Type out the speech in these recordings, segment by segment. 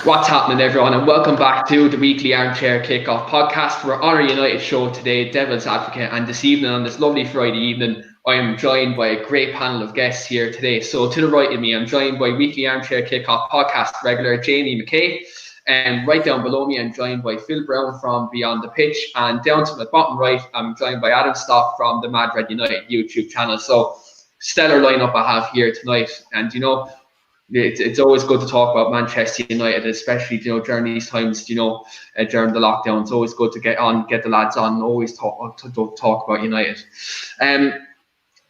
What's happening, everyone, and welcome back to the weekly Armchair Kickoff podcast. We're on our United show today, Devil's Advocate, and this evening, on this lovely Friday evening, I am joined by a great panel of guests here today. So to the right of me, I'm joined by weekly Armchair Kickoff podcast regular Jamie McKay, and right down below me, I'm joined by Phil Brown from Beyond the Pitch, and down to my bottom right, I'm joined by Adam Stott from the Mad Red United YouTube channel. So stellar lineup I have here tonight, and it's always good to talk about Manchester United, especially during these times. During the lockdown, it's always good to get the lads on, and always talk about United.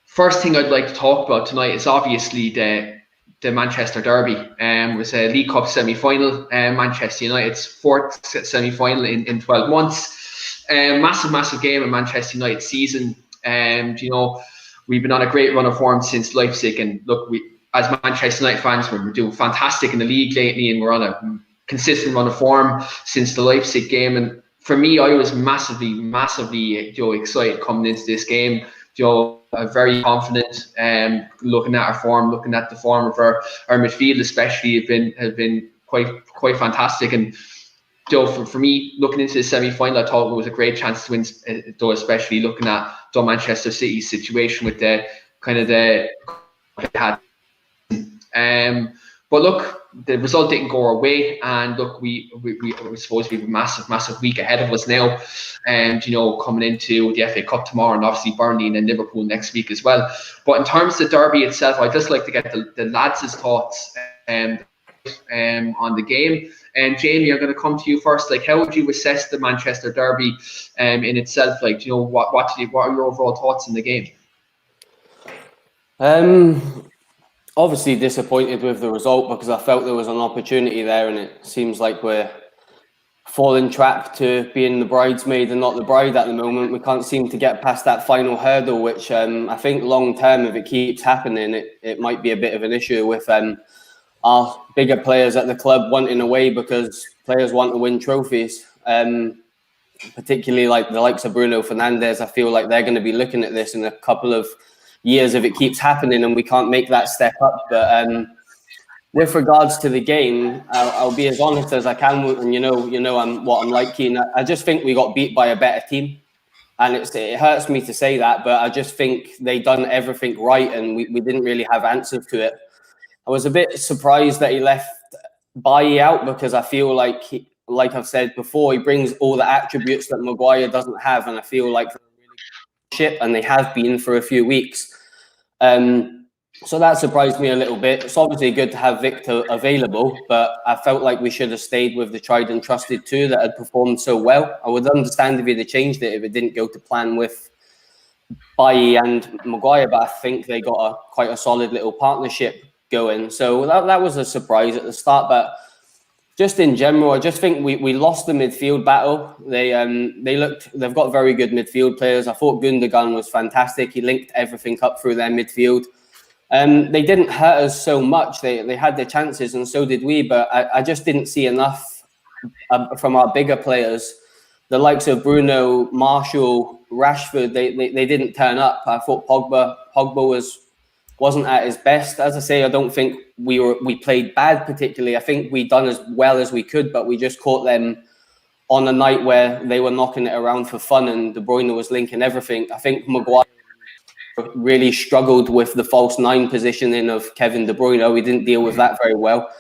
First thing I'd like to talk about tonight is obviously the Manchester Derby. It was a League Cup semi-final. Manchester United's fourth semi-final in 12 months. Massive game in Manchester United season. We've been on a great run of form since Leipzig, and look, as Manchester United fans, we're doing fantastic in the league lately, and we're on a consistent run of form since the Leipzig game. And for me, I was massively excited coming into this game. Very confident. Looking at our form, looking at the form of our midfield, especially, have been quite fantastic. And for me, looking into the semi-final, I thought it was a great chance to win. Though, especially looking at Manchester City's situation with the had. But look, the result didn't go our way, and look, we suppose we have a massive week ahead of us now, and coming into the FA Cup tomorrow, and obviously Burnley and then Liverpool next week as well. But in terms of the derby itself, I'd just like to get the lads' thoughts on the game. And Jamie, I'm going to come to you first. Like, how would you assess the Manchester derby in itself? Like, what are your overall thoughts in the game? Obviously disappointed with the result, because I felt there was an opportunity there, and it seems like we're falling trap to being the bridesmaid and not the bride at the moment. We can't seem to get past that final hurdle, which I think long term, if it keeps happening, it might be a bit of an issue with our bigger players at the club wanting away, because players want to win trophies. Particularly like the likes of Bruno Fernandes, I feel like they're going to be looking at this in a couple of years if it keeps happening and we can't make that step up. But with regards to the game, I'll be as honest as I can, and I'm like, Keane. I just think we got beat by a better team, and it hurts me to say that, but I just think they done everything right, and we didn't really have answers to it. I was a bit surprised that he left Bailly out, because I feel like I've said before, he brings all the attributes that Maguire doesn't have, and I feel like and they have been for a few weeks. So that surprised me a little bit. It's obviously good to have Victor available, but I felt like we should have stayed with the tried and trusted two that had performed so well. I would understand if they'd changed it if it didn't go to plan with Bailly and Maguire, but I think they got quite a solid little partnership going. So that was a surprise at the start, but just in general, I just think we lost the midfield battle. They've got very good midfield players. I thought Gundogan was fantastic. He linked everything up through their midfield. They didn't hurt us so much. They had their chances, and so did we. But I just didn't see enough from our bigger players. The likes of Bruno, Martial, Rashford, they didn't turn up. I thought Pogba wasn't at his best. As I say, I don't think we played bad particularly. I think we done as well as we could, but we just caught them on a night where they were knocking it around for fun, and De Bruyne was linking everything. I think Maguire really struggled with the false nine positioning of Kevin De Bruyne. We didn't deal with that very well.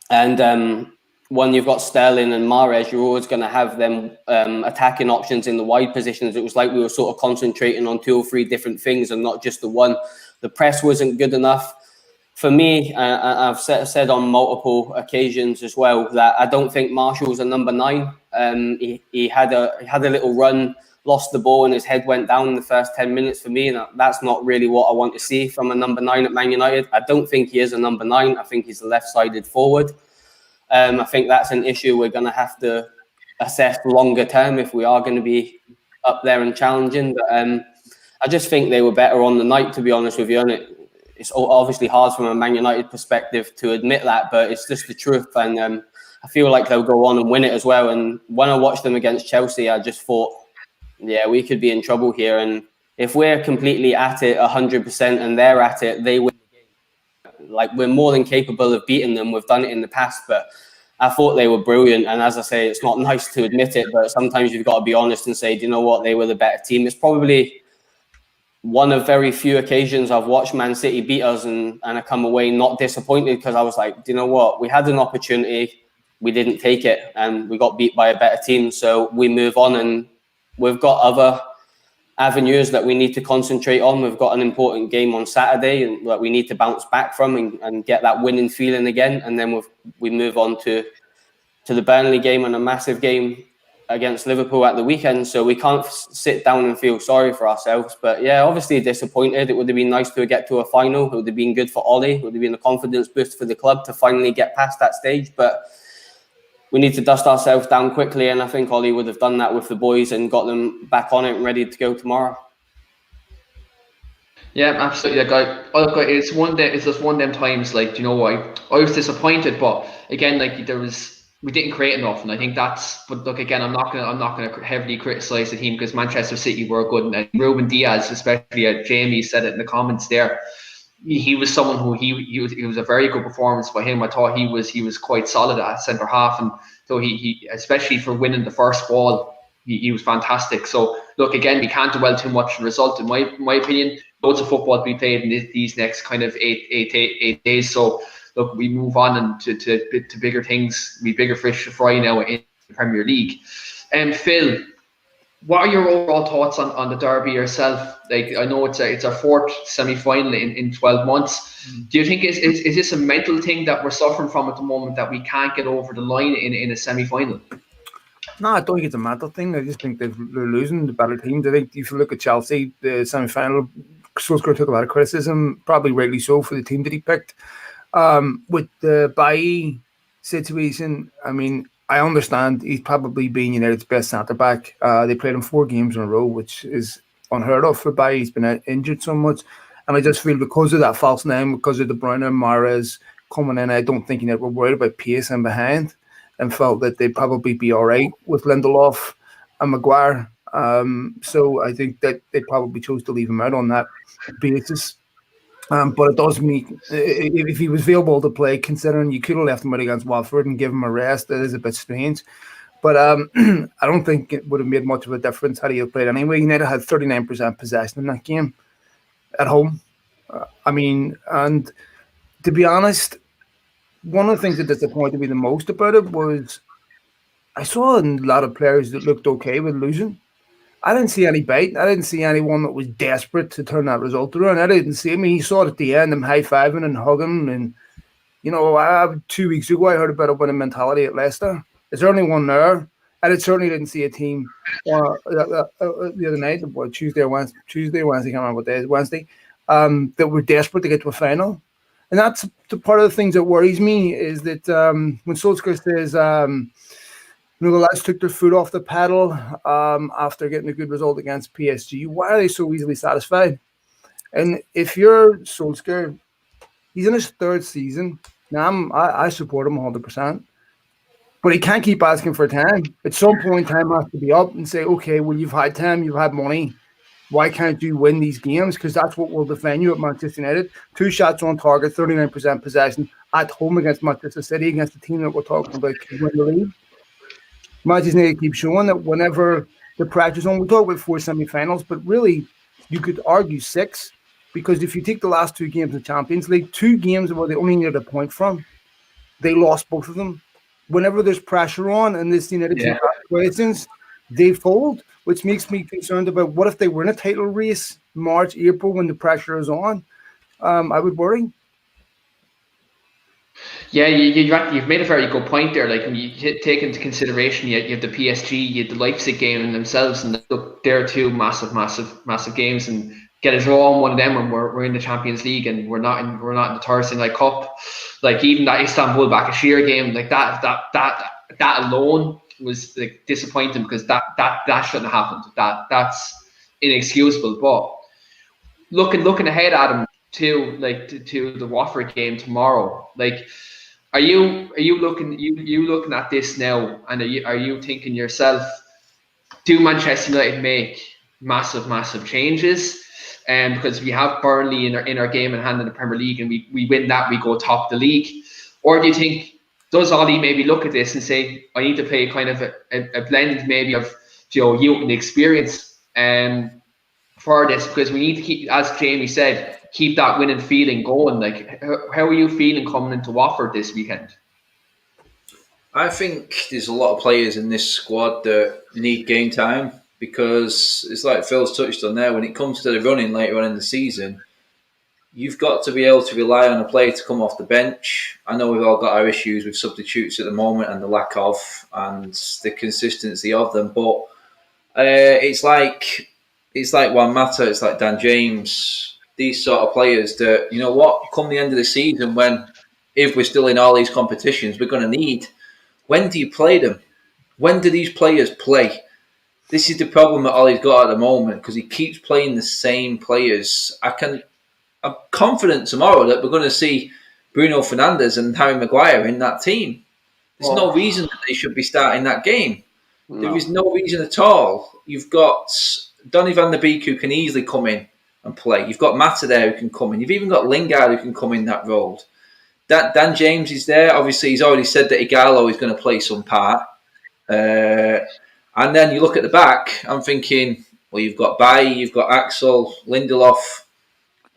And when you've got Sterling and Mahrez, you're always going to have them attacking options in the wide positions. It was like we were sort of concentrating on 2 or 3 different things and not just the one. The press wasn't good enough. For me, I've said on multiple occasions as well that I don't think Martial's a number 9. He had a little run, lost the ball, and his head went down in the first 10 minutes for me. And that's not really what I want to see from a number 9 at Man United. I don't think he is a number 9. I think he's a left-sided forward. I think that's an issue we're going to have to assess longer term if we are going to be up there and challenging. But I just think they were better on the night, to be honest with you. And it's obviously hard from a Man United perspective to admit that, but it's just the truth. And I feel like they'll go on and win it as well. And when I watched them against Chelsea, I just thought, yeah, we could be in trouble here. And if we're completely at it 100% and they're at it, they win the game. Like, we're more than capable of beating them. We've done it in the past, but I thought they were brilliant. And as I say, it's not nice to admit it, but sometimes you've got to be honest and say, do you know what? They were the better team. It's probably one of very few occasions I've watched Man City beat us and I come away not disappointed, because I was like, do you know what? We had an opportunity, we didn't take it, and we got beat by a better team. So we move on, and we've got other avenues that we need to concentrate on. We've got an important game on Saturday and that we need to bounce back from and get that winning feeling again. And then we move on to the Burnley game and a massive game against Liverpool at the weekend. So we can't sit down and feel sorry for ourselves. But yeah, obviously disappointed. It would have been nice to get to a final. It would have been good for Ollie. It would have been a confidence boost for the club to finally get past that stage. But we need to dust ourselves down quickly, and I think Ollie would have done that with the boys and got them back on it and ready to go tomorrow. Yeah, absolutely. It's just one of them times. Like, you know, I was disappointed, but again, like we didn't create enough, and I think that's. But look, again, I'm not gonna heavily criticize the team because Manchester City were good, and Ruben Diaz, especially, Jamie said it in the comments there. He was someone who he was a very good performance by him. I thought he was quite solid at centre half, and so he especially for winning the first ball, he was fantastic. So look, again, we can't dwell too much on the result. In my opinion, loads of football to be played in these next kind of eight days. So look, we move on and to bigger things. We bigger fish to fry now in the Premier League. Phil, what are your overall thoughts on the derby yourself? Like, I know it's our fourth semi-final in 12 months. Do you think is this a mental thing that we're suffering from at the moment, that we can't get over the line in a semi-final? No, I don't think it's a mental thing. I just think they're losing the better teams. I think if you look at Chelsea, the semi-final, Solskjaer took a lot of criticism, probably rightly so, for the team that he picked. With the Bailly situation, I mean, I understand he's probably been United's best centre-back. They played him 4 games in a row, which is unheard of for Bailly. He's been injured so much. And I just feel because of that false name, because of De Bruyne and Mahrez coming in, I don't think United were worried about pace and behind, and felt that they'd probably be all right with Lindelof and Maguire. So I think that they probably chose to leave him out on that basis. But it does mean if he was available to play, considering you could have left him out against Watford and give him a rest, it is a bit strange. But I don't think it would have made much of a difference had he played anyway. United had 39% possession in that game at home. And to be honest, one of the things that disappointed me the most about it was I saw a lot of players that looked okay with losing. I didn't see any bite. I didn't see anyone that was desperate to turn that result around. I didn't see him. He saw it at the end, them high-fiving and hugging. And, 2 weeks ago, I heard about a winning mentality at Leicester. Is there only one there? And it certainly didn't see a team the other night, Tuesday or Wednesday, I can't remember what day it is, Wednesday, that were desperate to get to a final. And that's the part of the things that worries me, is that when Solskjaer says, the lads took their foot off the pedal after getting a good result against PSG. Why are they so easily satisfied? And if you're Solskjaer, he's in his 3rd season. Now, I support him 100%. But he can't keep asking for time. At some point, time has to be up and say, okay, well, you've had time, you've had money. Why can't you win these games? Because that's what will defend you at Manchester United. 2 shots on target, 39% possession at home against Manchester City, against the team that we're talking about to win the league. Manchester United keep showing that whenever the pressure's on, we talk about 4 semi-finals, but really you could argue 6, because if you take the last 2 games of the Champions League, 2 games where they only needed a point from, they lost both of them. Whenever there's pressure on and this United team has questions, they fold, which makes me concerned about what if they were in a title race March, April when the pressure is on. I would worry. Yeah, you've made a very good point there. Like, when you take into consideration, you have the PSG, you have the Leipzig game in themselves, and look, they're 2 massive games, and get a draw on one of them, and we're in the Champions League, and we're not in the Thursday Night Cup. Like, even that Istanbul Başakşehir game, like that alone was like disappointing, because that shouldn't have happened. That's inexcusable. But looking ahead, Adam, to the Watford game tomorrow, like, are you looking at this now, and are you thinking yourself, do Manchester United make massive changes? Because we have Burnley in our game in hand in the Premier League, and we win that, we go top the league. Or do you think does Ollie maybe look at this and say, I need to play kind of a blend maybe of youth and experience for this, because we need to keep, as Jamie said, keep that winning feeling going. Like, how are you feeling coming into Watford this weekend? I think there's a lot of players in this squad that need game time, because it's like Phil's touched on there, when it comes to the running later on in the season, you've got to be able to rely on a player to come off the bench. I know we've all got our issues with substitutes at the moment and the lack of, and the consistency of them, but it's like Juan Mata, it's like Dan James, these sort of players that, you know what, come the end of the season, when, if we're still in all these competitions, we're going to need, when do you play them? When do these players play? This is the problem that Ollie's got at the moment, because he keeps playing the same players. I'm confident tomorrow that we're going to see Bruno Fernandes and Harry Maguire in that team. There's no reason that they should be starting that game. No. There is no reason at all. You've got Donny van der Beek, who can easily come in and play. You've got Mata there who can come in. You've even got Lingard who can come in that role. Dan James is there. Obviously, he's already said that Ighalo is going to play some part. And then you look at the back, I'm thinking, well, you've got Bailly, you've got Axel, Lindelof.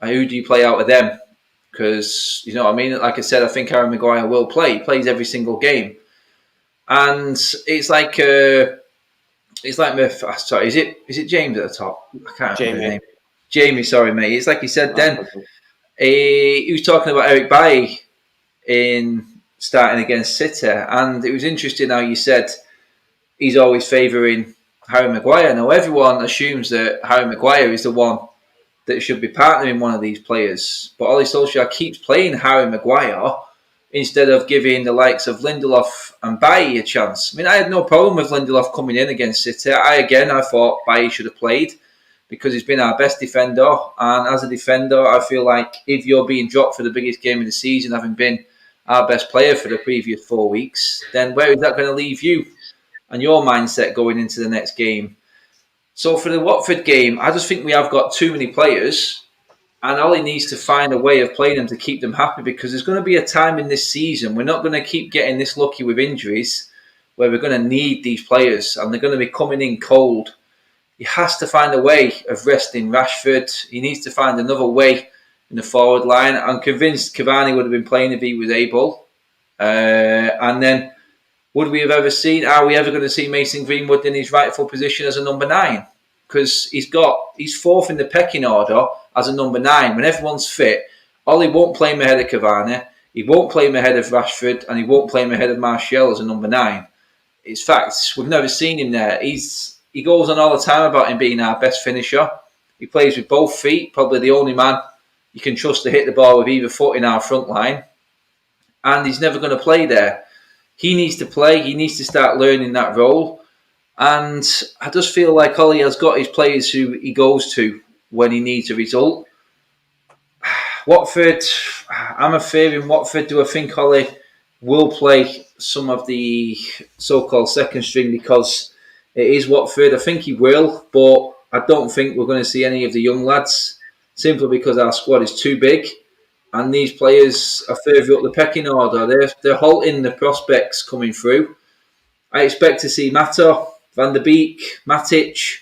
Who do you play out of them? Because, you know what I mean? Like I said, I think Harry Maguire will play. He plays every single game. And it's like sorry, is it James at the top? I can't remember his name. Jamie, sorry, mate. It's like he said then. He was talking about Eric Bailly in starting against City, and it was interesting how you said he's always favouring Harry Maguire. Now, everyone assumes that Harry Maguire is the one that should be partnering one of these players, but Ollie Solskjaer keeps playing Harry Maguire instead of giving the likes of Lindelof and Bailly a chance. I mean, I had no problem with Lindelof coming in against City. I thought Bailly should have played, because he's been our best defender, and as a defender, I feel like if you're being dropped for the biggest game of the season, having been our best player for the previous 4 weeks, then where is that going to leave you and your mindset going into the next game? So for the Watford game, I just think we have got too many players, and Ollie needs to find a way of playing them to keep them happy, because there's going to be a time in this season, we're not going to keep getting this lucky with injuries, where we're going to need these players, and they're going to be coming in cold. He has to find a way of resting Rashford. He needs to find another way in the forward line. I'm convinced Cavani would have been playing if he was able. And then, would we have ever seen? Are we ever going to see Mason Greenwood in his rightful position as a number 9? Because he's fourth in the pecking order as a number 9. When everyone's fit, Ollie won't play him ahead of Cavani. He won't play him ahead of Rashford, and he won't play him ahead of Martial as a number 9. It's facts. We've never seen him there. He goes on all the time about him being our best finisher. He plays with both feet, probably the only man you can trust to hit the ball with either foot in our front line. And he's never going to play there. He needs to play. He needs to start learning that role. And I just feel like Ollie has got his players who he goes to when he needs a result. Watford, I'm fearing Watford. Do I think Ollie will play some of the so-called second string, because it is Watford? I think he will, but I don't think we're going to see any of the young lads, simply because our squad is too big, and these players are further up the pecking order. They're halting the prospects coming through. I expect to see Mata, Van der Beek, Matic.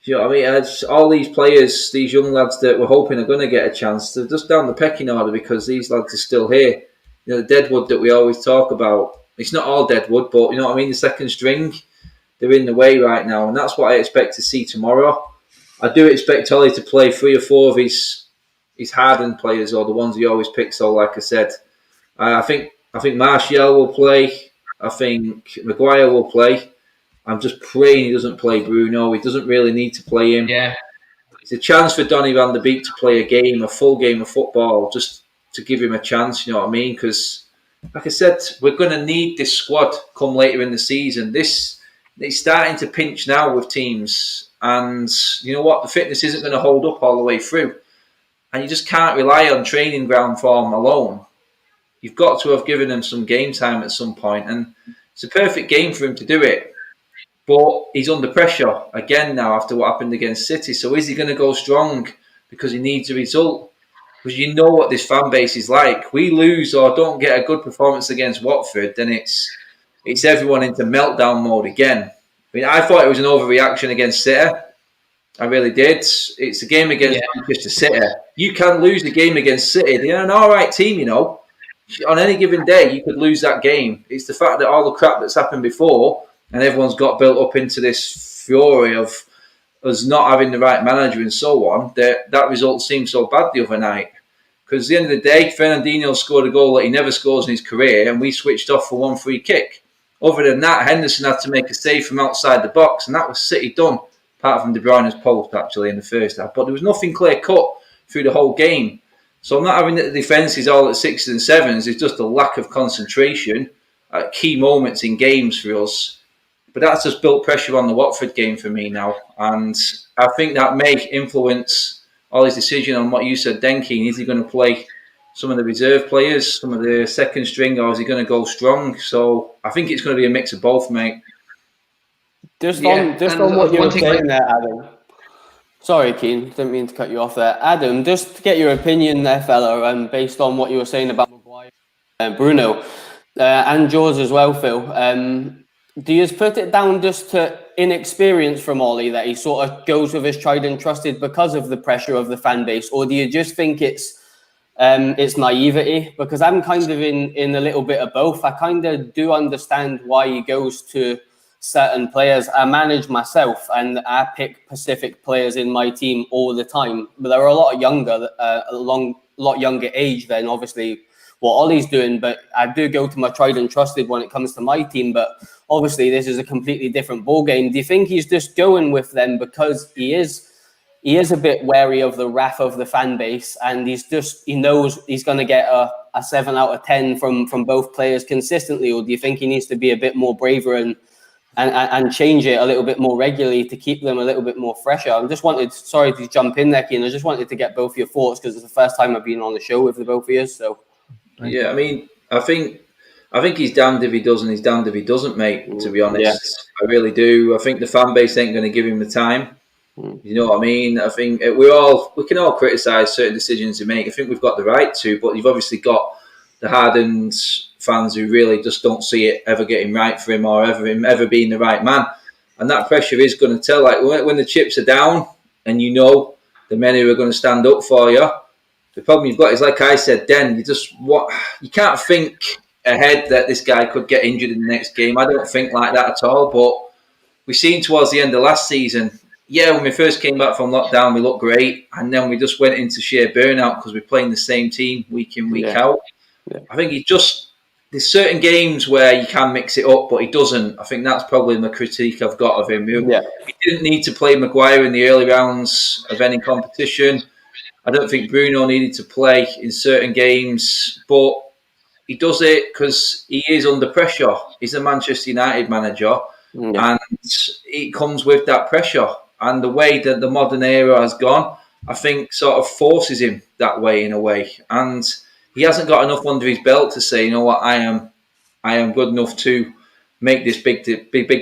You know what I mean? All these players, these young lads that we're hoping are going to get a chance, they're just down the pecking order because these lads are still here. You know, the deadwood that we always talk about. It's not all deadwood, but you know what I mean? The second string, they're in the way right now, and that's what I expect to see tomorrow. I do expect Ollie to play 3 or 4 of his hardened players, or the ones he always picks. So, like I said, I think Martial will play. I think Maguire will play. I'm just praying he doesn't play Bruno. He doesn't really need to play him. Yeah, It's a chance for Donny van der Beek to play a full game of football, just to give him a chance. You know what I mean? Because, like I said, we're going to need this squad come later in the season. It's starting to pinch now with teams, and you know what? The fitness isn't going to hold up all the way through, and you just can't rely on training ground form alone. You've got to have given him some game time at some point, and it's a perfect game for him to do it. But he's under pressure again now after what happened against City. So is he going to go strong because he needs a result? because you know what this fan base is like. We lose or don't get a good performance against Watford, then it's everyone into meltdown mode again. I mean, I thought it was an overreaction against City. I really did. It's a game against Manchester City. You can lose the game against City. They're an all right team, you know. On any given day, you could lose that game. It's the fact that all the crap that's happened before and everyone's got built up into this fury of us not having the right manager and so on, that result seemed so bad the other night. Because at the end of the day, Fernandinho scored a goal that he never scores in his career, and we switched off for one free kick. Other than that, Henderson had to make a save from outside the box, and that was City done, apart from De Bruyne's post, actually, in the first half. But there was nothing clear-cut through the whole game. So I'm not having the defences all at 6s and 7s. It's just a lack of concentration at key moments in games for us. But that's just built pressure on the Watford game for me now. And I think that may influence all his decision on what you said, Keane. Is he going to play some of the reserve players, some of the second string, or is he going to go strong? So I think it's going to be a mix of both, mate. Just on what you were saying there, Adam. Sorry, Keane, didn't mean to cut you off there. Adam, just to get your opinion there, fella, based on what you were saying about Maguire and Bruno, and yours as well, Phil. Do you put it down just to inexperience from Ollie, that he sort of goes with his tried and trusted because of the pressure of the fan base, or do you just think it's naivety? Because I'm kind of in a little bit of both. I kind of do understand why he goes to certain players. I manage myself and I pick specific players in my team all the time, but they're a lot younger, lot younger age than obviously what Ollie's doing. But I do go to my tried and trusted when it comes to my team. But obviously this is a completely different ball game. Do you think he's just going with them because he is a bit wary of the wrath of the fan base, and he knows he's going to get a 7 out of 10 from both players consistently? Or do you think he needs to be a bit more braver and change it a little bit more regularly to keep them a little bit more fresher? Sorry to jump in there, Keane. I just wanted to get both your thoughts because it's the first time I've been on the show with the both of you. So, yeah, I mean, I think he's damned if he does and he's damned if he doesn't, mate, to be honest. Yeah. I really do. I think the fan base ain't going to give him the time. You know what I mean? I think we can all criticise certain decisions he make. I think we've got the right to, but you've obviously got the hardened fans who really just don't see it ever getting right for him or ever being the right man. And that pressure is going to tell. Like when the chips are down and you know the men who are going to stand up for you, the problem you've got is, like I said, you can't think ahead that this guy could get injured in the next game. I don't think like that at all. But we've seen towards the end of last season, when we first came back from lockdown, we looked great. And then we just went into sheer burnout because we're playing the same team week in, week out. Yeah. I think there's certain games where you can mix it up, but he doesn't. I think that's probably my critique I've got of him. He didn't need to play Maguire in the early rounds of any competition. I don't think Bruno needed to play in certain games, but he does it because he is under pressure. He's a Manchester United manager, and it comes with that pressure. And the way that the modern era has gone, I think sort of forces him that way in a way. And he hasn't got enough under his belt to say, you know what, I am good enough to make this big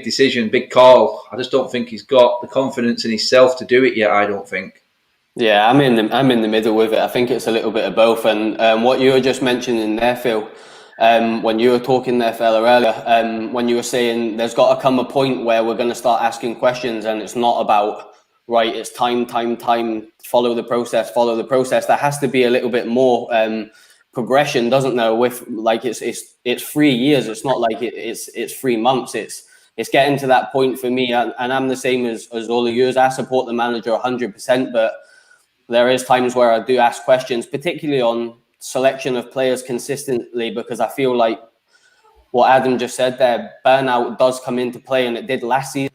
decision, big call. I just don't think he's got the confidence in himself to do it yet. I don't think. Yeah, I'm in the middle with it. I think it's a little bit of both. And what you were just mentioning there, Phil, when you were talking there, fella, earlier, when you were saying there's got to come a point where we're going to start asking questions, and it's not about right. It's time. Follow the process. There has to be a little bit more progression, doesn't there? With like it's 3 years. It's not like it's 3 months. It's getting to that point for me, and I'm the same as all of yours. I support the manager 100%, but there is times where I do ask questions, particularly on selection of players consistently, because I feel like what Adam just said there, burnout does come into play, and it did last season.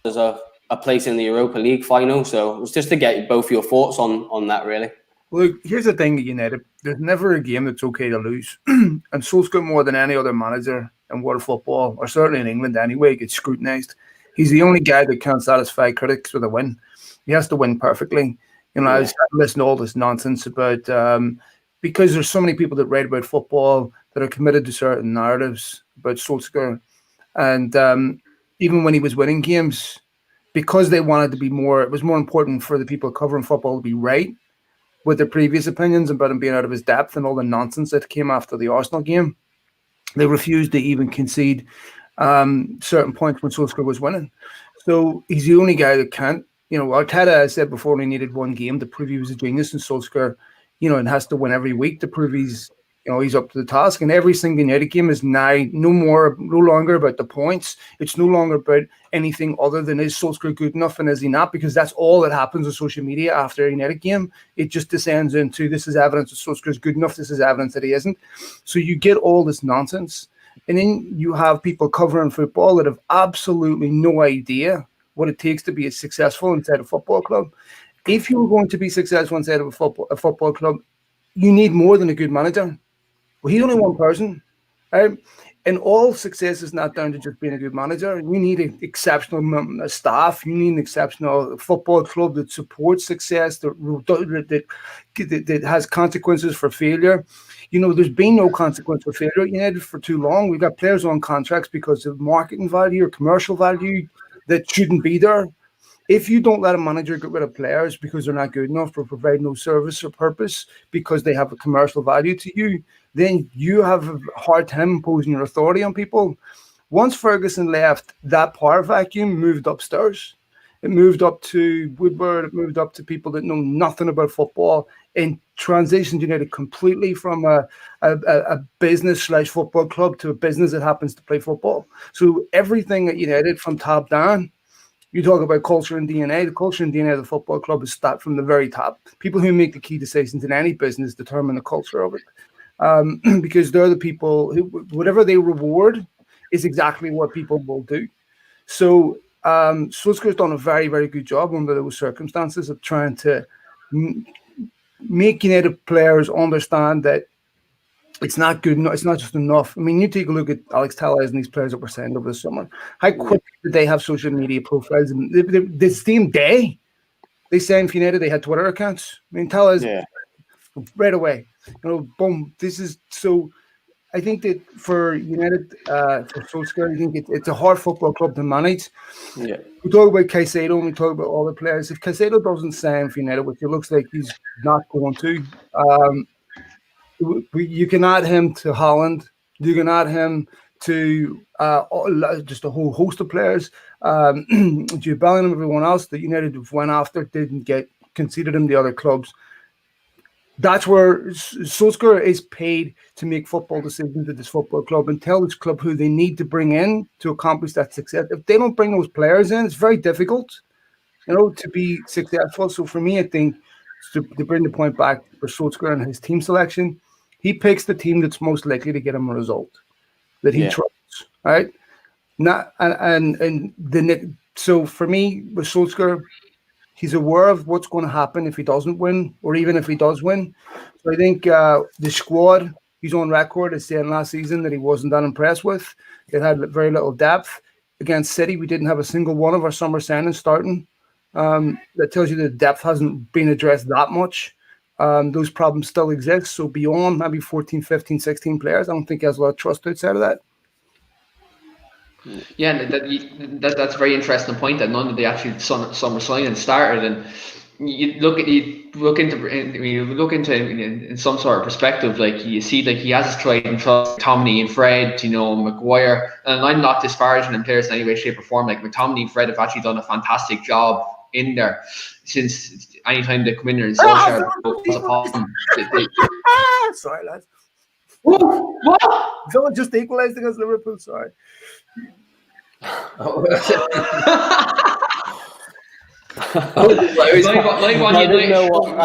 There's a place in the Europa League final, so it was just to get both your thoughts on that, really. Look, here's the thing, United. There's never a game that's okay to lose. And Solskjaer, more than any other manager in world football, or certainly in England anyway, gets scrutinised. He's the only guy that can't satisfy critics with a win. He has to win perfectly. You know, I was listening to all this nonsense about because there's so many people that write about football that are committed to certain narratives about Solskjaer. And even when he was winning games, because they wanted to be more, it was more important for the people covering football to be right with their previous opinions about him being out of his depth and all the nonsense that came after the Arsenal game. They refused to even concede certain points when Solskjaer was winning. So he's the only guy that can't. Arteta said before only needed one game to prove he was a genius, and Solskjaer, and has to win every week to prove he's up to the task. And every single United game is now no longer about the points. It's no longer about anything other than is Solskjaer good enough and is he not? Because that's all that happens on social media after a United game. It just descends into this is evidence that Solskjaer's good enough. This is evidence that he isn't. So you get all this nonsense. And then you have people covering football that have absolutely no idea what it takes to be successful inside a football club. If you're going to be successful inside of a football club, you need more than a good manager. Well, he's only one person. Right? And all success is not down to just being a good manager. You need an exceptional staff. You need an exceptional football club that supports success, that has consequences for failure. There's been no consequence for failure at United for too long. We've got players on contracts because of marketing value or commercial value that shouldn't be there. If you don't let a manager get rid of players because they're not good enough or provide no service or purpose because they have a commercial value to you, then you have a hard time imposing your authority on people. Once Ferguson left, that power vacuum moved upstairs. It moved up to Woodward. It moved up to people that know nothing about football and transitioned United completely from a business/football club to a business that happens to play football. So everything at United from top down, you talk about culture and DNA. The culture and DNA of the football club is start from the very top. People who make the key decisions in any business determine the culture of it, because they're the people who, whatever they reward, is exactly what people will do. So Solskjaer's done a very, very good job under those circumstances of trying to make United players understand that it's not good enough. It's not just enough. I mean, you take a look at Alex Telles and these players that were signed over the summer. How quickly did they have social media profiles? And the same day they signed for United, they had Twitter accounts. I mean, Telles right away. Boom. This is so. I think that for United, for Solskjaer, I think it's a hard football club to manage. Yeah. We talk about Caicedo and we talk about all the players. If Caicedo doesn't sign for United, which it looks like he's not going to, you can add him to Holland. You can add him to just a whole host of players. Jude Bellingham, everyone else that United went after didn't conceded him the other clubs. That's where Solskjaer is paid to make football decisions at this football club and tell this club who they need to bring in to accomplish that success. If they don't bring those players in, it's very difficult, to be successful. So for me, I think to bring the point back for Solskjaer and his team selection, he picks the team that's most likely to get him a result that he trusts, right? So for me, with Solskjaer, he's aware of what's going to happen if he doesn't win, or even if he does win. So I think the squad, he's on record as saying last season that he wasn't that impressed with. It had very little depth. Against City, we didn't have a single one of our summer signings starting. That tells you that depth hasn't been addressed that much. Those problems still exist. So beyond maybe 14, 15, 16 players, I don't think he has a lot of trust outside of that. Yeah, that's a very interesting point that none of the actual summer signings started, and you look into in some sort of perspective, like you see, like he has his tried and trust Tomney and Fred, Maguire, and I'm not disparaging them players in any way, shape, or form. Like McTominay and Fred have actually done a fantastic job in there since any time they come in there and Solskjaer was upon them. Sorry, lads. What? Someone just equalised against Liverpool. Sorry. I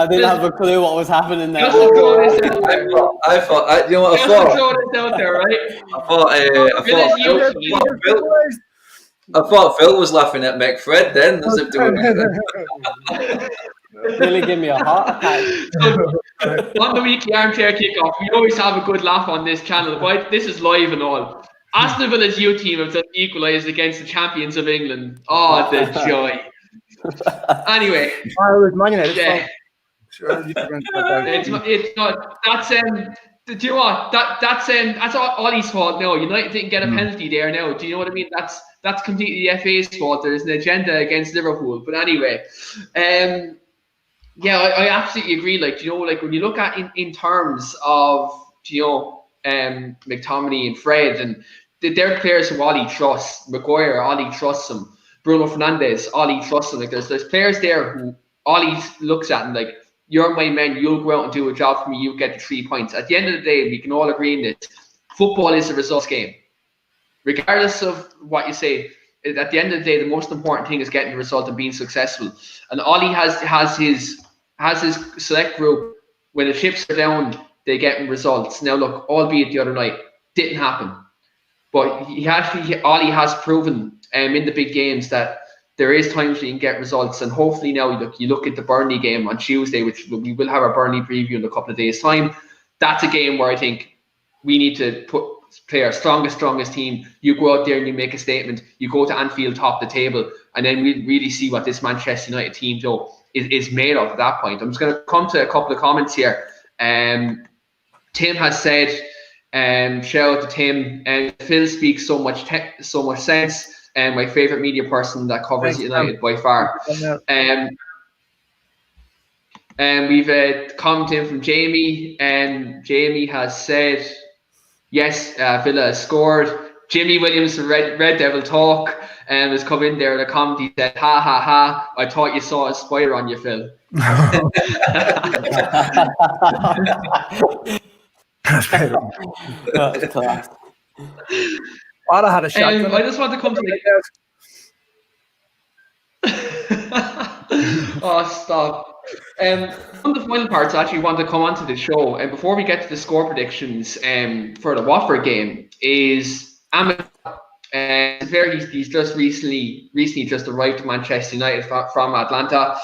didn't have a clue what was happening there. I thought, you know what I thought? Throw this out there, right? I thought Phil was laughing at McFred then, as if doing Really give me a heart attack. On the weekly armchair kickoff, we always have a good laugh on this channel, but this is live and all. Aston Villa's youth team have just equalised against the champions of England. Oh, the joy. Anyway. Yeah. It's not. That's do you know what? That's Ollie's fault now. United didn't get a penalty there now. Do you know what I mean? That's completely the FA's fault. There's an agenda against Liverpool. But anyway, Yeah, I absolutely agree. Like, like when you look at in terms of, McTominay and Fred, and they're players who Ollie trusts. Maguire, Ollie trusts him. Bruno Fernandes, Ollie trusts him. Like, there's players there who Ollie looks at and like, you're my man. You'll go out and do a job for me. You get the 3 points. At the end of the day, we can all agree on this. Football is a results game, regardless of what you say. At the end of the day, the most important thing is getting the result and being successful. And Ollie has his select group. When the chips are down, they get results. Now, look, albeit the other night didn't happen, but Ollie has proven in the big games that there is times where you can get results. And hopefully now you look at the Burnley game on Tuesday, which we will have our Burnley preview in a couple of days' time. That's a game where I think we need to play our strongest team. You go out there and you make a statement. You go to Anfield, top the table, and then we really see what this Manchester United team is made of at that point. I'm just going to come to a couple of comments here. Tim has said, shout out to Tim, and Phil speaks so much sense, and my favourite media person that covers United by far. And we've commented in from Jamie, and Jamie has said, yes, Villa has scored. Jimmy Williams, the Red Devil talk, has come in there in a comment. He said, ha ha ha, I thought you saw a spider on you, Phil. That's better. That's class. I'd have had a shotgun. I just want to come to oh, stop. One of the final parts I actually want to come onto the show, and before we get to the score predictions for the Watford game, is Ahmed. He's just recently just arrived to Manchester United from Atlanta.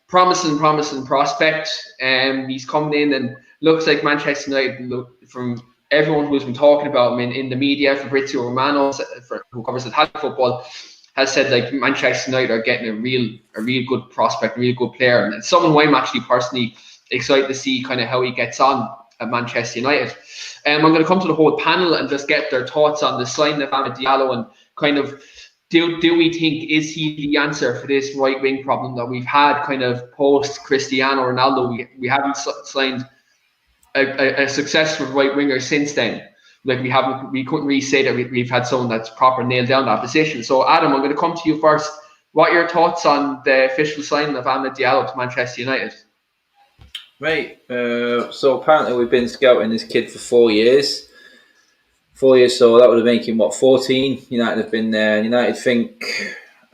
Promising prospect. He's coming in and looks like Manchester United, from everyone who's been talking about him in the media, Fabrizio Romano, who covers Italian football, has said like Manchester United are getting a real good prospect, a real good player, and someone who I'm actually personally excited to see kind of how he gets on at Manchester United. I'm going to come to the whole panel and just get their thoughts on the signing of Amad Diallo, and kind of do we think, is he the answer for this right wing problem that we've had kind of post Cristiano Ronaldo? We haven't signed a successful right winger since then. Like we couldn't really say that we've had someone that's proper nailed down that position. So Adam, I'm going to come to you first. What are your thoughts on the official signing of Amad Diallo to Manchester United? Right. So apparently we've been scouting this kid for 4 years. 4 years, so that would have made him 14. United have been there. United think,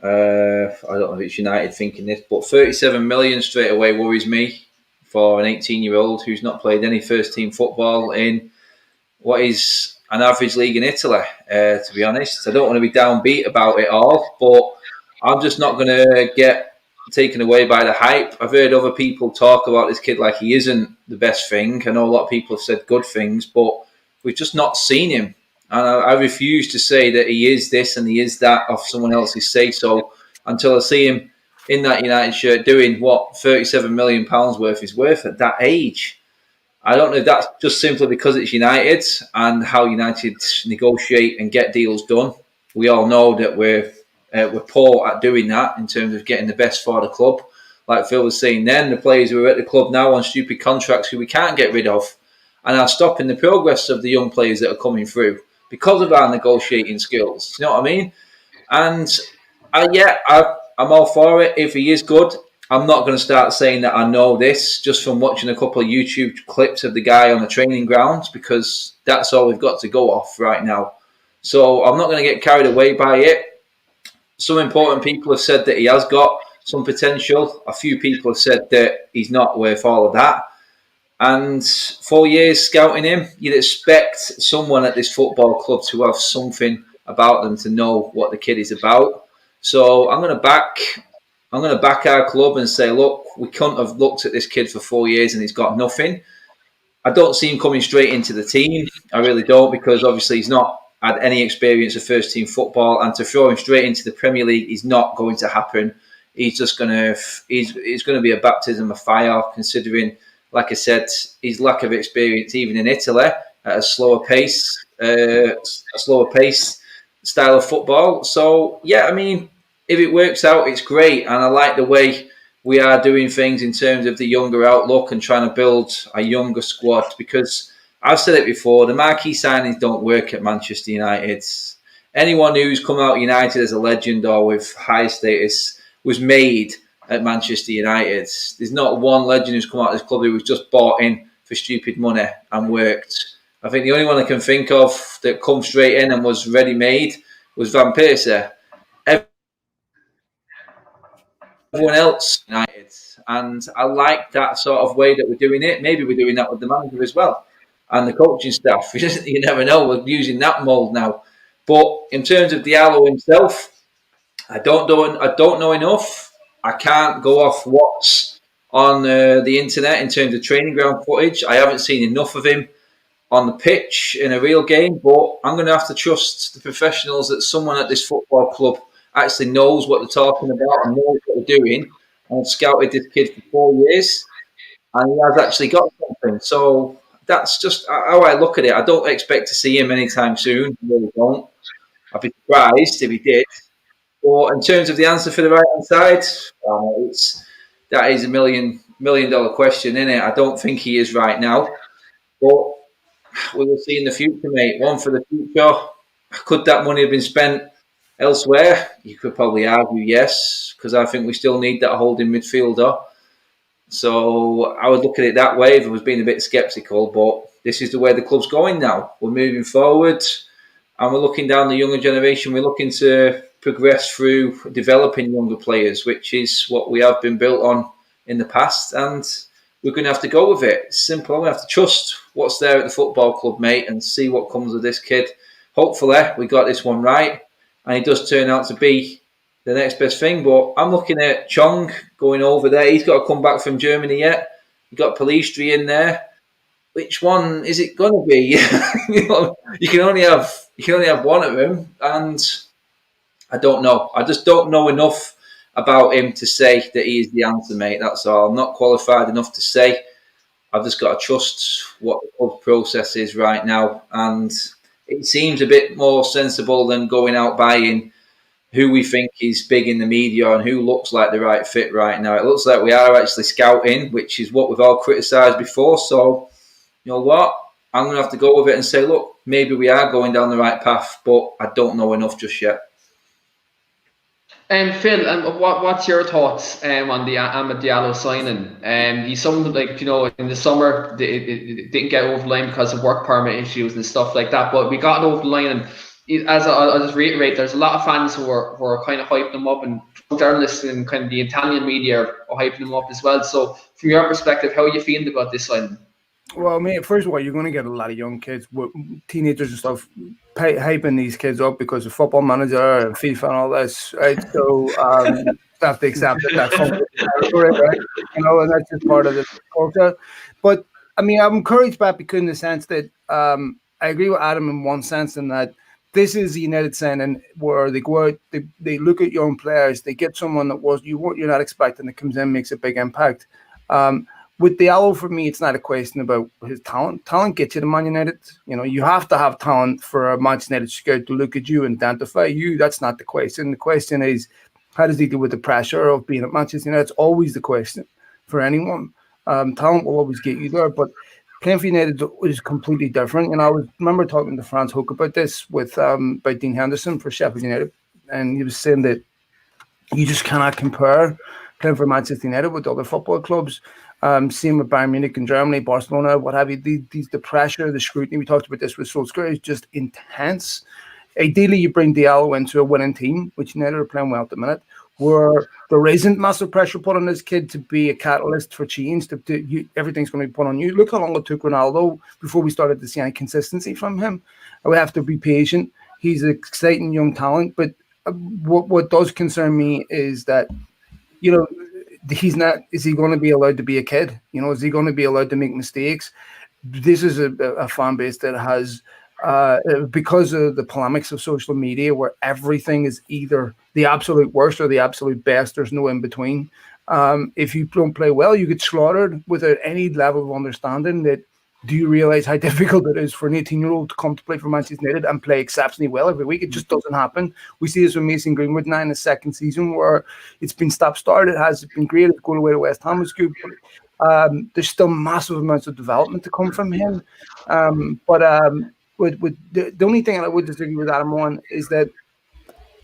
I don't know if it's United thinking this, but 37 million straight away worries me for an 18-year-old who's not played any first team football in what is an average league in Italy. To be honest, I don't want to be downbeat about it all, but I'm just not going to get taken away by the hype. I've heard other people talk about this kid like he isn't the best thing. I know a lot of people have said good things, but we've just not seen him. And I refuse to say that he is this and he is that off someone else's say-so until I see him in that United shirt doing what £37 million worth is worth at that age. I don't know if that's just simply because it's United and how United negotiate and get deals done. We all know that we're poor at doing that in terms of getting the best for the club. Like Phil was saying then, the players who are at the club now on stupid contracts who we can't get rid of and are stopping the progress of the young players that are coming through because of our negotiating skills. You know what I mean? And I'm all for it. If he is good, I'm not going to start saying that I know this just from watching a couple of YouTube clips of the guy on the training grounds, because that's all we've got to go off right now. So I'm not going to get carried away by it. Some important people have said that he has got some potential. A few people have said that he's not worth all of that. And 4 years scouting him, you'd expect someone at this football club to have something about them to know what the kid is about. So I'm going to back our club and say, look, we couldn't have looked at this kid for 4 years and he's got nothing. I don't see him coming straight into the team. I really don't, because obviously he's not had any experience of first team football, and to throw him straight into the Premier League is not going to happen. He's going to be a baptism of fire, considering, like I said, his lack of experience, even in Italy, at a slower pace style of football. So yeah, I mean, if it works out, it's great, and I like the way we are doing things in terms of the younger outlook and trying to build a younger squad, because I've said it before, the marquee signings don't work at Manchester United. Anyone who's come out United as a legend or with high status was made at Manchester United. There's not one legend who's come out of this club who was just bought in for stupid money and worked. I think the only one I can think of that come straight in and was ready-made was Van Persie. Everyone else United, and I like that sort of way that we're doing it. Maybe we're doing that with the manager as well and the coaching staff. You never know. We're using that mould now. But in terms of Diallo himself, I don't know enough. I can't go off what's on the internet in terms of training ground footage. I haven't seen enough of him on the pitch in a real game, but I'm going to have to trust the professionals that someone at this football club actually knows what they're talking about and knows what they're doing. And I've scouted this kid for 4 years, and he has actually got something. So that's just how I look at it. I don't expect to see him anytime soon. I really don't. I'd be surprised if he did. But in terms of the answer for the right-hand side, that is a million-dollar question, isn't it? I don't think he is right now. But we will see in the future, mate. One for the future. Could that money have been spent elsewhere? You could probably argue yes, because I think we still need that holding midfielder. So I would look at it that way if I was being a bit sceptical. But this is the way the club's going now. We're moving forward, and we're looking down the younger generation. We're looking to progress through developing younger players, which is what we have been built on in the past. And we're going to have to go with it. It's simple. We have to trust what's there at the football club, mate, and see what comes of this kid. Hopefully, we got this one right, and he does turn out to be the next best thing. But I'm looking at Chong going over there. He's got to come back from Germany yet. You've got Pellistri in there. Which one is it going to be? You can only have one of them, and I don't know. I just don't know enough about him to say that he is the answer, mate. That's all. I'm not qualified enough to say. I've just got to trust what the club process is right now, and it seems a bit more sensible than going out buying who we think is big in the media and who looks like the right fit right now. It looks like we are actually scouting, which is what we've all criticised before. So, you know what? I'm going to have to go with it and say, look, maybe we are going down the right path, but I don't know enough just yet. Phil, what's your thoughts on the Amad Diallo signing? He's someone like, in the summer it didn't get over the line because of work permit issues and stuff like that, but we got it over the line, and as I'll just reiterate, there's a lot of fans who are kind of hyping him up, and journalists and kind of the Italian media are hyping him up as well. So from your perspective, how are you feeling about this signing? Well, mate, first of all, you're going to get a lot of young kids, teenagers and stuff, hyping these kids up because of Football Manager and FIFA and all this, right? So have to accept that that's something, right? And that's just part of the culture. But I mean, I'm encouraged by because in the sense that I agree with Adam in one sense in that this is the United signing where they go out, they look at young players, they get someone that you're not expecting that comes in, makes a big impact. With Diallo, for me, it's not a question about his talent. Talent gets you to Man United. You have to have talent for a Manchester United scout to look at you and identify you. That's not the question. The question is, how does he deal with the pressure of being at Manchester United? It's always the question for anyone. Talent will always get you there, but playing for United is completely different. I remember talking to Franz Hoek about this by Dean Henderson for Sheffield United, and he was saying that you just cannot compare playing for Manchester United with other football clubs. Same with Bayern Munich in Germany, Barcelona, what have you. The pressure, the scrutiny, we talked about this with Solskjaer, is just intense. Ideally, you bring Diallo into a winning team, which United are playing well at the minute, where there isn't massive pressure put on this kid to be a catalyst for change. Everything's going to be put on you. Look how long it took Ronaldo before we started to see any consistency from him. We have to be patient. He's an exciting young talent, but what does concern me is that, he's not. Is he going to be allowed to be a kid? Is he going to be allowed to make mistakes? This is a fan base that has, because of the polemics of social media, where everything is either the absolute worst or the absolute best. There's no in between. If you don't play well, you get slaughtered without any level of understanding that do you realise how difficult it is for an 18-year-old to come to play for Manchester United and play exceptionally well every week? It just doesn't happen. We see this with Mason Greenwood now in the second season where it's been stop-start. It has been great. It's going away to West Ham was good. But, there's still massive amounts of development to come from him. With the only thing I would disagree with Adam on is that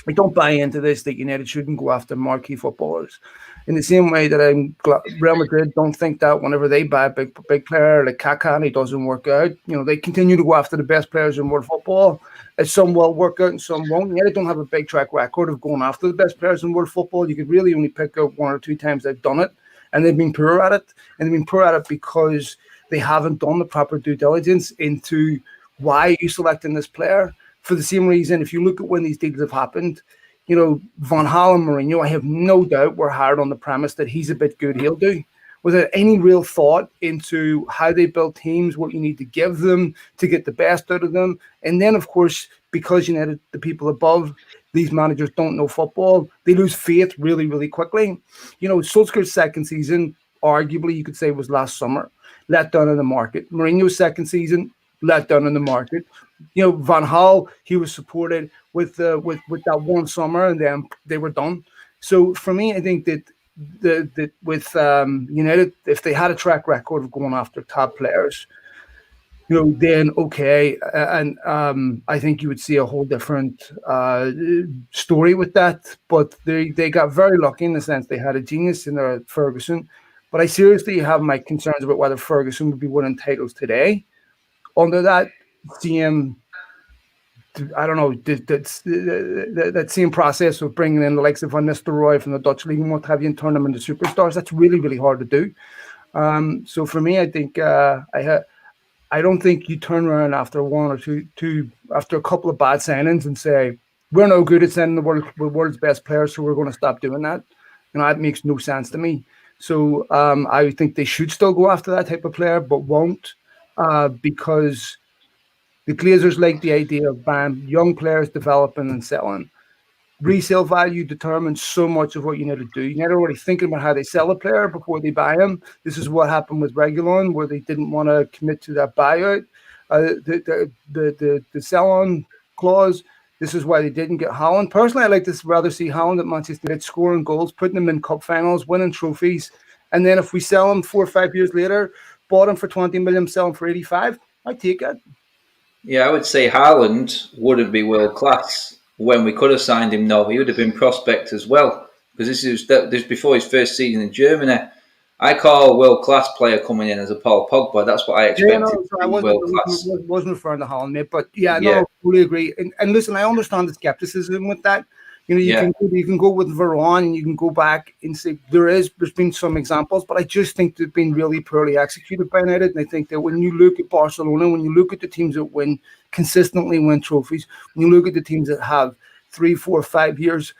I don't buy into this that United shouldn't go after marquee footballers. In the same way that Real Madrid don't think that whenever they buy a big player like Kaká and he doesn't work out, they continue to go after the best players in world football. Some will work out and some won't. United don't have a big track record of going after the best players in world football. You could really only pick out 1 or 2 times they've done it, and they've been poor at it. And they've been poor at it because they haven't done the proper due diligence into why are you selecting this player. For the same reason, if you look at when these deals have happened, Van Gaal and Mourinho, I have no doubt were hired on the premise that he's a bit good, he'll do, without any real thought into how they build teams, what you need to give them to get the best out of them. And then, of course, because the people above, these managers don't know football, they lose faith really, really quickly. Solskjaer's second season, arguably, you could say, was last summer, let down in the market. Mourinho's second season, let down in the market. Van Gaal, he was supported with that one summer, and then they were done. So for me, I think that with United, if they had a track record of going after top players, then okay, and I think you would see a whole different story with that. But they got very lucky in the sense they had a genius in their Ferguson. But I seriously have my concerns about whether Ferguson would be winning titles today under that same, I don't know, that same process of bringing in the likes of Van Nistelrooy from the Dutch league and what have you and turn them into superstars. That's really, really hard to do. So for me, I think I don't think you turn around after 1 or 2 after a couple of bad signings and say we're no good at sending the world's best players, so we're going to stop doing that. That makes no sense to me. So I think they should still go after that type of player, but won't. Because the Glazers like the idea of buying young players, developing and selling. Resale value determines so much of what you need to do. You're not already thinking about how they sell a player before they buy him. This is what happened with Reguilon, where they didn't want to commit to that buyout, the sell-on clause. This is why they didn't get Haaland. Personally, I like to rather see Haaland at Manchester United scoring goals, putting them in cup finals, winning trophies, and then if we sell him 4 or 5 years later, bought him for 20 million, sell him for 85, I'd take it. Yeah, I would say Haaland wouldn't be world class when we could have signed him. No, he would have been prospect as well, because this is before his first season in Germany. I call a world class player coming in as a Paul Pogba. That's what I expected. I wasn't referring to Haaland, mate, but I fully agree. And listen, I understand the skepticism with that. You can go with Varane and you can go back and say there's been some examples, but I just think they've been really poorly executed by United. And I think that when you look at Barcelona, when you look at the teams that consistently win trophies, when you look at the teams that have 3, 4, 5 years,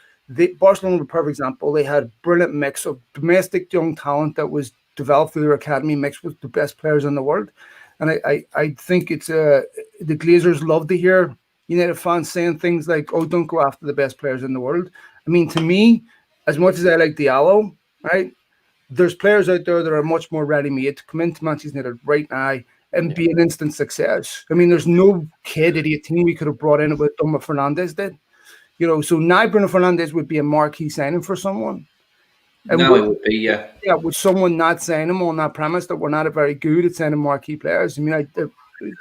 Barcelona was a perfect example. They had a brilliant mix of domestic young talent that was developed through their academy, mixed with the best players in the world. And I think it's the Glazers love to hear United fans saying things like, "Oh, don't go after the best players in the world." I mean, to me, as much as I like Diallo, right, there's players out there that are much more ready-made to come into Manchester United right now and be an instant success. I mean, there's no kid at 18 we could have brought in what Bruno Fernandes did. So now Bruno Fernandes would be a marquee signing for someone. And now it would be, yeah. Yeah, would someone not sign him on that premise that we're not very good at signing marquee players? I mean,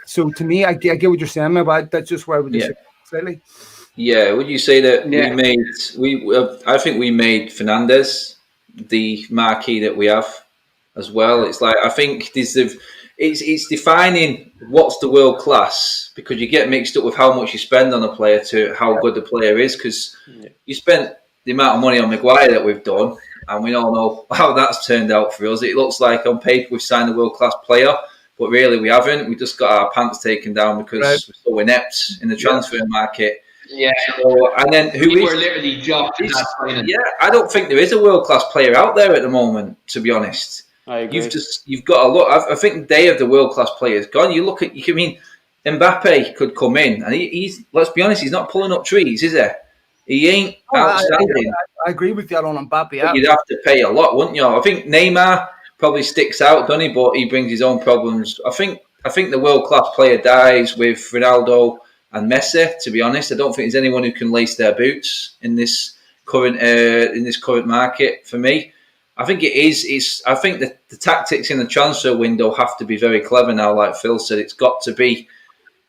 so to me, I get what you're saying about. That's just where I would disagree slightly. Yeah, would you say that I think we made Fernandes the marquee that we have as well. It's like, I think it's defining what's the world class, because you get mixed up with how much you spend on a player to how good the player is, because you spent the amount of money on Maguire that we've done, and we all know how that's turned out for us. It looks like on paper we've signed a world class player, but really we haven't. We just got our pants taken down because we're so inept in the transfer market. Yeah. So, and then we're literally jocked. Yeah, I don't think there is a world class player out there at the moment, to be honest. I agree. You've got a lot. I think the day of the world class players gone. You look at, I mean, Mbappe could come in, and he's, let's be honest, he's not pulling up trees, is he? He ain't outstanding. I agree with you on Mbappe. Yeah. You'd have to pay a lot, wouldn't you? I think Neymar probably sticks out, doesn't he? But he brings his own problems. I think I think the world-class player dies with Ronaldo and Messi. To be honest, I don't think there's anyone who can lace their boots in this current market. For me, I think it is. I think that the tactics in the transfer window have to be very clever now. Like Phil said, it's got to be.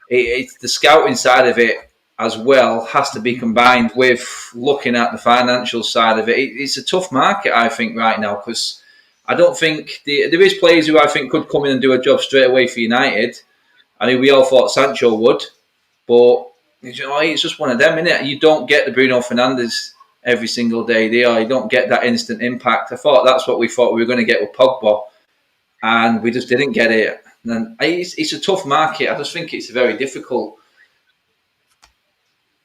It's the scouting side of it as well has to be combined with looking at the financial side of it. It's a tough market, I think, right now, because I don't think there is players who I think could come in and do a job straight away for United. I mean, we all thought Sancho would, but it's just one of them, isn't it? You don't get the Bruno Fernandes every single day there. You don't get that instant impact. I thought that's what we thought we were going to get with Pogba, and we just didn't get it. And it's a tough market. I just think it's very difficult.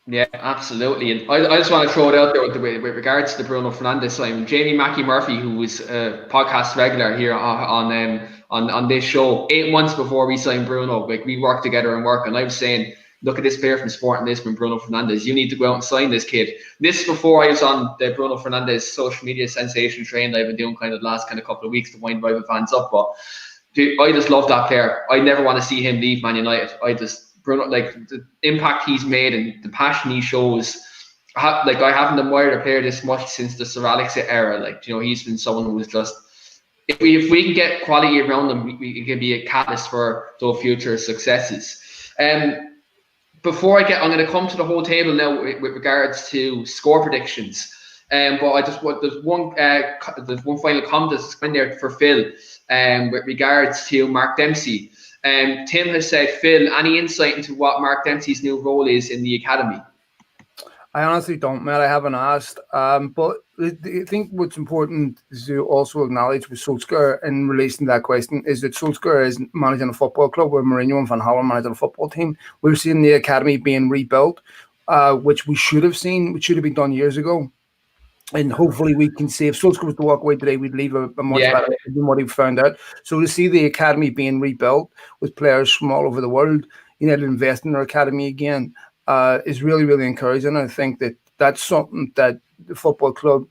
Yeah, absolutely. And I just want to throw it out there with regards to the Bruno Fernandes sign. Jamie Murphy, who was a podcast regular here on this show, 8 months before we signed Bruno, like we worked together and work, and I was saying, look at this player from Sporting Lisbon, Bruno Fernandes. You need to go out and sign this kid. This before I was on the Bruno Fernandes social media sensation train that I've been doing kind of the last kind of couple of weeks to wind rival fans up. But dude, I just love that player. I never want to see him leave Man United. Bruno, like the impact he's made and the passion he shows. I haven't admired a player this much since the Sir Alex era. Like, he's been someone who was just. If we can get quality around him, we can be a catalyst for those future successes. Before I'm going to come to the whole table now with regards to score predictions. But there's one final comment that's in there for Phil, with regards to Mark Dempsey. Tim has said, Phil, any insight into what Mark Dempsey's new role is in the academy? I honestly don't, Matt. I haven't asked. But I think what's important is to also acknowledge with Solskjaer in relation to that question is that Solskjaer is managing a football club where Mourinho and Van Gaal are managing a football team. We're seeing the academy being rebuilt, which we should have seen, which should have been done years ago. And hopefully we can see if Solskjaer was to walk away today, we'd leave a much better than what he found out. So to see the academy being rebuilt with players from all over the world, United invest in their academy again, is really, really encouraging. I think that that's something that the football club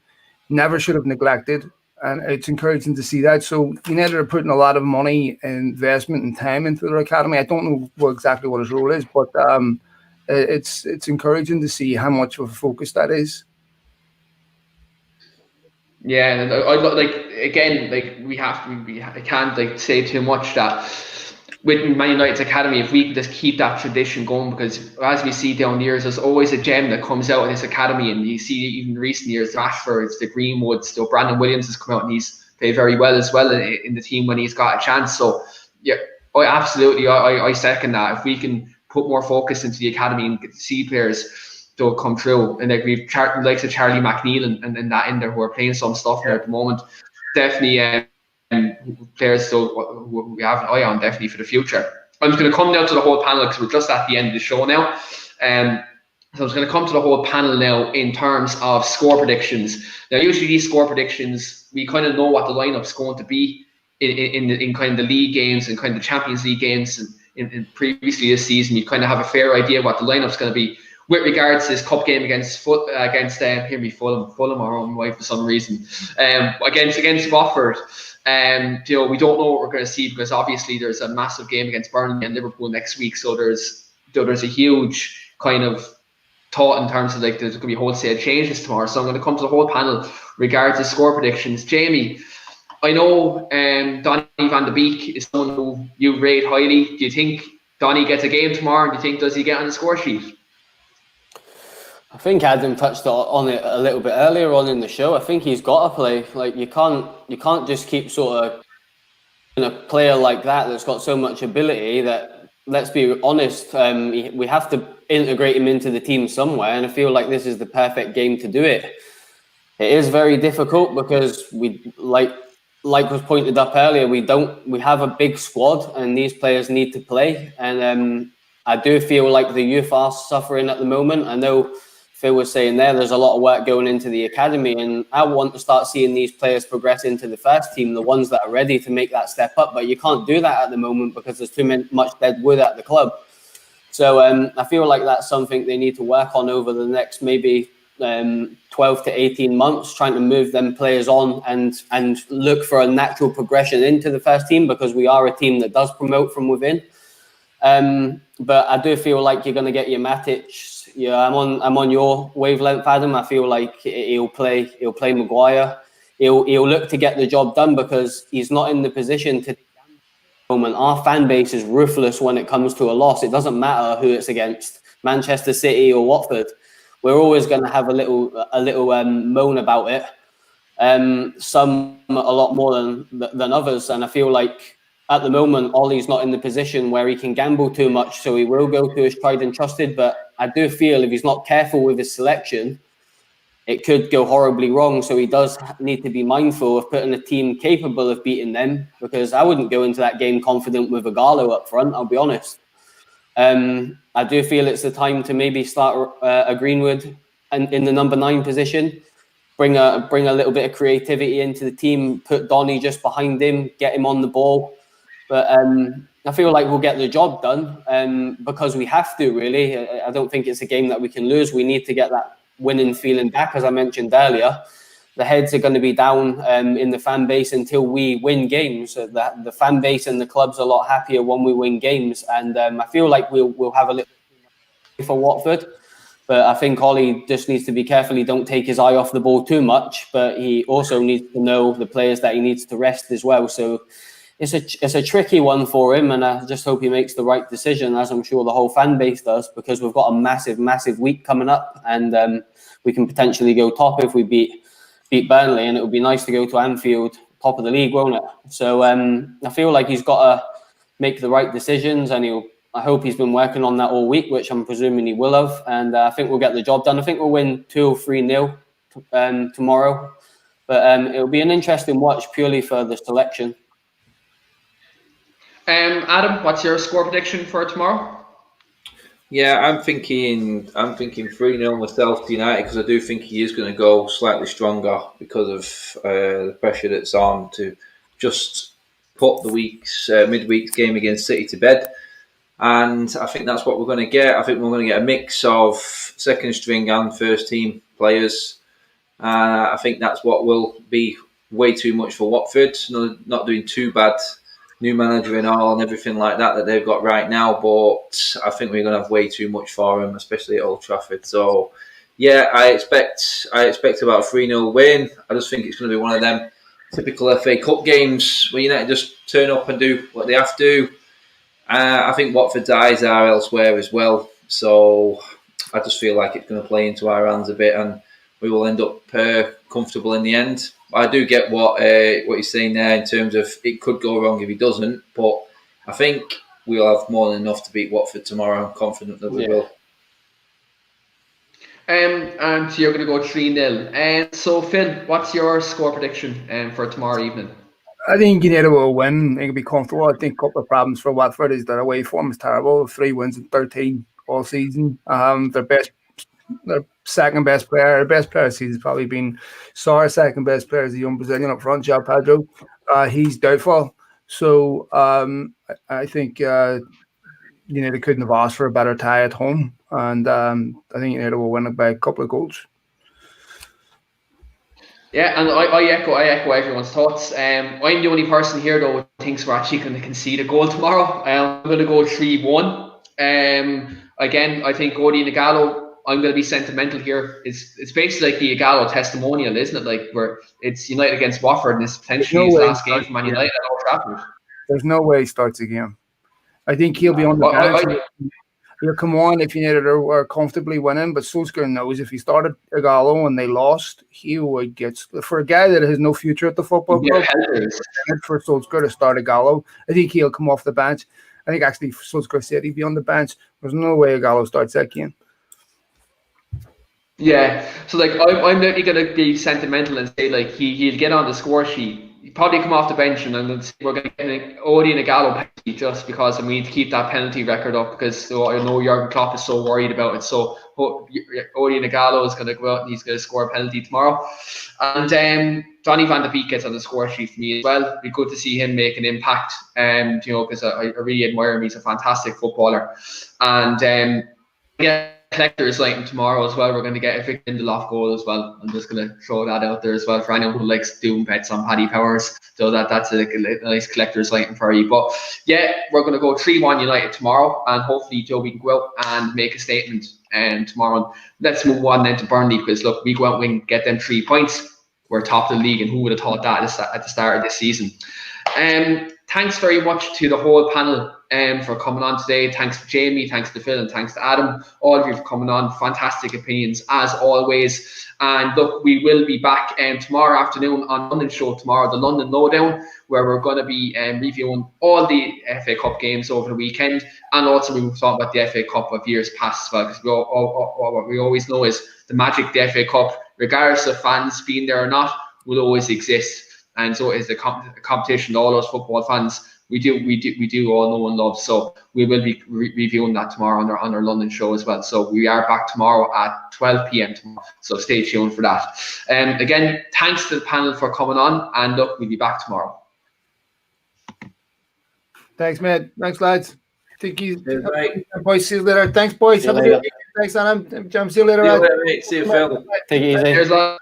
never should have neglected, and it's encouraging to see that. So United are putting a lot of money and investment and time into their academy. I don't know exactly what his role is, but it's encouraging to see how much of a focus that is. Yeah, and I can't say too much that with Man United's academy, if we can just keep that tradition going, because as we see down the years, there's always a gem that comes out of this academy, and you see even in recent years, the Rashfords, the Greenwoods, Brandon Williams has come out and he's played very well as well in the team when he's got a chance. So yeah, I second that. If we can put more focus into the academy and see players to come through, and like we've likes of Charlie McNeil and that in there who are playing some stuff there at the moment, definitely. Players who we have an eye on definitely for the future. I'm just going to come now to the whole panel because we're just at the end of the show now. So I'm just going to come to the whole panel now in terms of score predictions. Now, usually these score predictions, we kind of know what the lineup's going to be in kind of the league games and kind of the Champions League games. And in previously this season, you kind of have a fair idea what the lineup's going to be. With regards to this cup game against Fulham, our own wife for some reason, against Watford. We don't know what we're going to see because obviously there's a massive game against Burnley and Liverpool next week. So there's a huge kind of thought in terms of like there's going to be wholesale changes tomorrow. So I'm going to come to the whole panel regards to score predictions. Jamie, I know Donny van de Beek is someone who you rate highly. Do you think Donny gets a game tomorrow? Do you think does he get on the score sheet? I think Adam touched on it a little bit earlier on in the show. I think he's got to play. Like you can't just keep sort of a player like that's got so much ability that, let's be honest, we have to integrate him into the team somewhere. And I feel like this is the perfect game to do it. It is very difficult because we like was pointed up earlier. We have a big squad and these players need to play. And I do feel like the youth are suffering at the moment. I know Phil was saying there's a lot of work going into the academy, and I want to start seeing these players progress into the first team, the ones that are ready to make that step up. But you can't do that at the moment because there's too much dead wood at the club. So I feel like that's something they need to work on over the next maybe 12 to 18 months, trying to move them players on and look for a natural progression into the first team, because we are a team that does promote from within. But I do feel like you're going to get your Matic. Yeah, I'm on your wavelength, Adam. I feel like he'll play Maguire. He'll look to get the job done, because he's not in the position to. Moment, our fan base is ruthless when it comes to a loss. It doesn't matter who it's against, Manchester City or Watford. We're always going to have a little moan about it. Some a lot more than others, and I feel like at the moment Ollie's not in the position where he can gamble too much, so he will go to his tried and trusted. But I do feel if he's not careful with his selection, it could go horribly wrong. So he does need to be mindful of putting a team capable of beating them, because I wouldn't go into that game confident with Ighalo up front, I'll be honest. I do feel it's the time to maybe start a Greenwood in the number 9 position, bring a little bit of creativity into the team, put Donny just behind him, get him on the ball. But I feel like we'll get the job done because we have to, really. I don't think it's a game that we can lose. We need to get that winning feeling back, as I mentioned earlier. The heads are going to be down in the fan base until we win games. The fan base and the club's a lot happier when we win games, and I feel like we'll have a little for Watford. But I think Ollie just needs to be careful. He don't take his eye off the ball too much, but he also needs to know the players that he needs to rest as well. So it's a tricky one for him, and I just hope he makes the right decision, as I'm sure the whole fan base does, because we've got a massive week coming up, and we can potentially go top if we beat Burnley, and it would be nice to go to Anfield, top of the league, won't it? So I feel like he's got to make the right decisions, and I hope he's been working on that all week, which I'm presuming he will have, and I think we'll get the job done. I think we'll win 2 or 3-0 tomorrow, but it'll be an interesting watch purely for the selection. Adam, what's your score prediction for tomorrow? Yeah, I'm thinking 3-0 myself to United, because I do think he is going to go slightly stronger because of the pressure that's on to just put the midweek's game against City to bed. And I think that's what we're going to get. I think we're going to get a mix of second string and first team players. I think that's what will be way too much for Watford. Not doing too bad. New manager and all and everything like that they've got right now, but I think we're going to have way too much for them, especially at Old Trafford. So, yeah, I expect about a 3-0 win. I just think it's going to be one of them typical FA Cup games where United just turn up and do what they have to. I think Watford's eyes are elsewhere as well, so I just feel like it's going to play into our hands a bit, and we will end up comfortable in the end. I do get what he's saying there in terms of it could go wrong if he doesn't, but I think we'll have more than enough to beat Watford tomorrow. I'm confident that we will. And so you're going to go 3-0. So Phil, what's your score prediction for tomorrow evening? I think United will win. It'll be comfortable. I think a couple of problems for Watford is their away form is terrible. 3 wins in 13 all season. Their second best player, their best player this season has probably been Sarr. Second best player is the young Brazilian up front, João Pedro. He's doubtful. So I think United couldn't have asked for a better tie at home. And I think United will win it by a couple of goals. Yeah, and I echo everyone's thoughts. I'm the only person here though who thinks we're actually going to concede a goal tomorrow. I'm going to go 3-1. Again, I think Gordy and Ighalo, I'm going to be sentimental here. It's basically like the Ighalo testimonial, isn't it? Like where it's United against Watford, and it's potentially his last game for Man United at Old Trafford. There's no way he starts again. I think he'll be on the bench. He'll come on if United are comfortably winning, but Solskjaer knows if he started Ighalo and they lost, he would get, for a guy that has no future at the football club, for Solskjaer to start Ighalo. I think he'll come off the bench. I think actually Solskjaer said he'd be on the bench. There's no way Ighalo starts that game. Yeah, so like I'm literally gonna be sentimental and say like he'll get on the score sheet. He'll probably come off the bench, and then we're gonna get an Odie and Ighalo penalty just because we need to keep that penalty record up, because I know Jurgen Klopp is so worried about it. So Odie and Ighalo is gonna go out and he's gonna score a penalty tomorrow. And Donny van de Beek gets on the score sheet for me as well. It'd be good to see him make an impact, because I really admire him. He's a fantastic footballer, and collector's item tomorrow as well. We're going to get a Victor Lindelof goal as well. I'm just going to throw that out there as well for anyone who likes doing bets on Paddy Powers. So that's a nice collector's item for you. But yeah, we're going to go 3-1 United tomorrow, and hopefully, Joe, we can go out and make a statement tomorrow. Let's move on then to Burnley, because look, we go out and get them 3 points. We're top of the league, and who would have thought that at the start of this season? Thanks very much to the whole panel for coming on today. Thanks to Jamie, thanks to Phil, and thanks to Adam. All of you for coming on. Fantastic opinions as always. And look, we will be back tomorrow afternoon on London show tomorrow, the London Lowdown, where we're going to be reviewing all the FA Cup games over the weekend, and also we will talk about the FA Cup of years past as well, because what we always know is the magic of the FA Cup, regardless of fans being there or not, will always exist. And so is the competition. All those football fans we do all know and love. So we will be reviewing that tomorrow on our London show as well. So we are back tomorrow at 12 p.m. tomorrow. So stay tuned for that. Again, thanks to the panel for coming on, and look, we'll be back tomorrow. Thanks, mate. Thanks, lads. Thank you. Right. Boys, see you later. Thanks, boys. Have a good day. Thanks, Adam. Jam, see you later. See you later, mate. See you, Phil. Take it easy. Cheers, lads.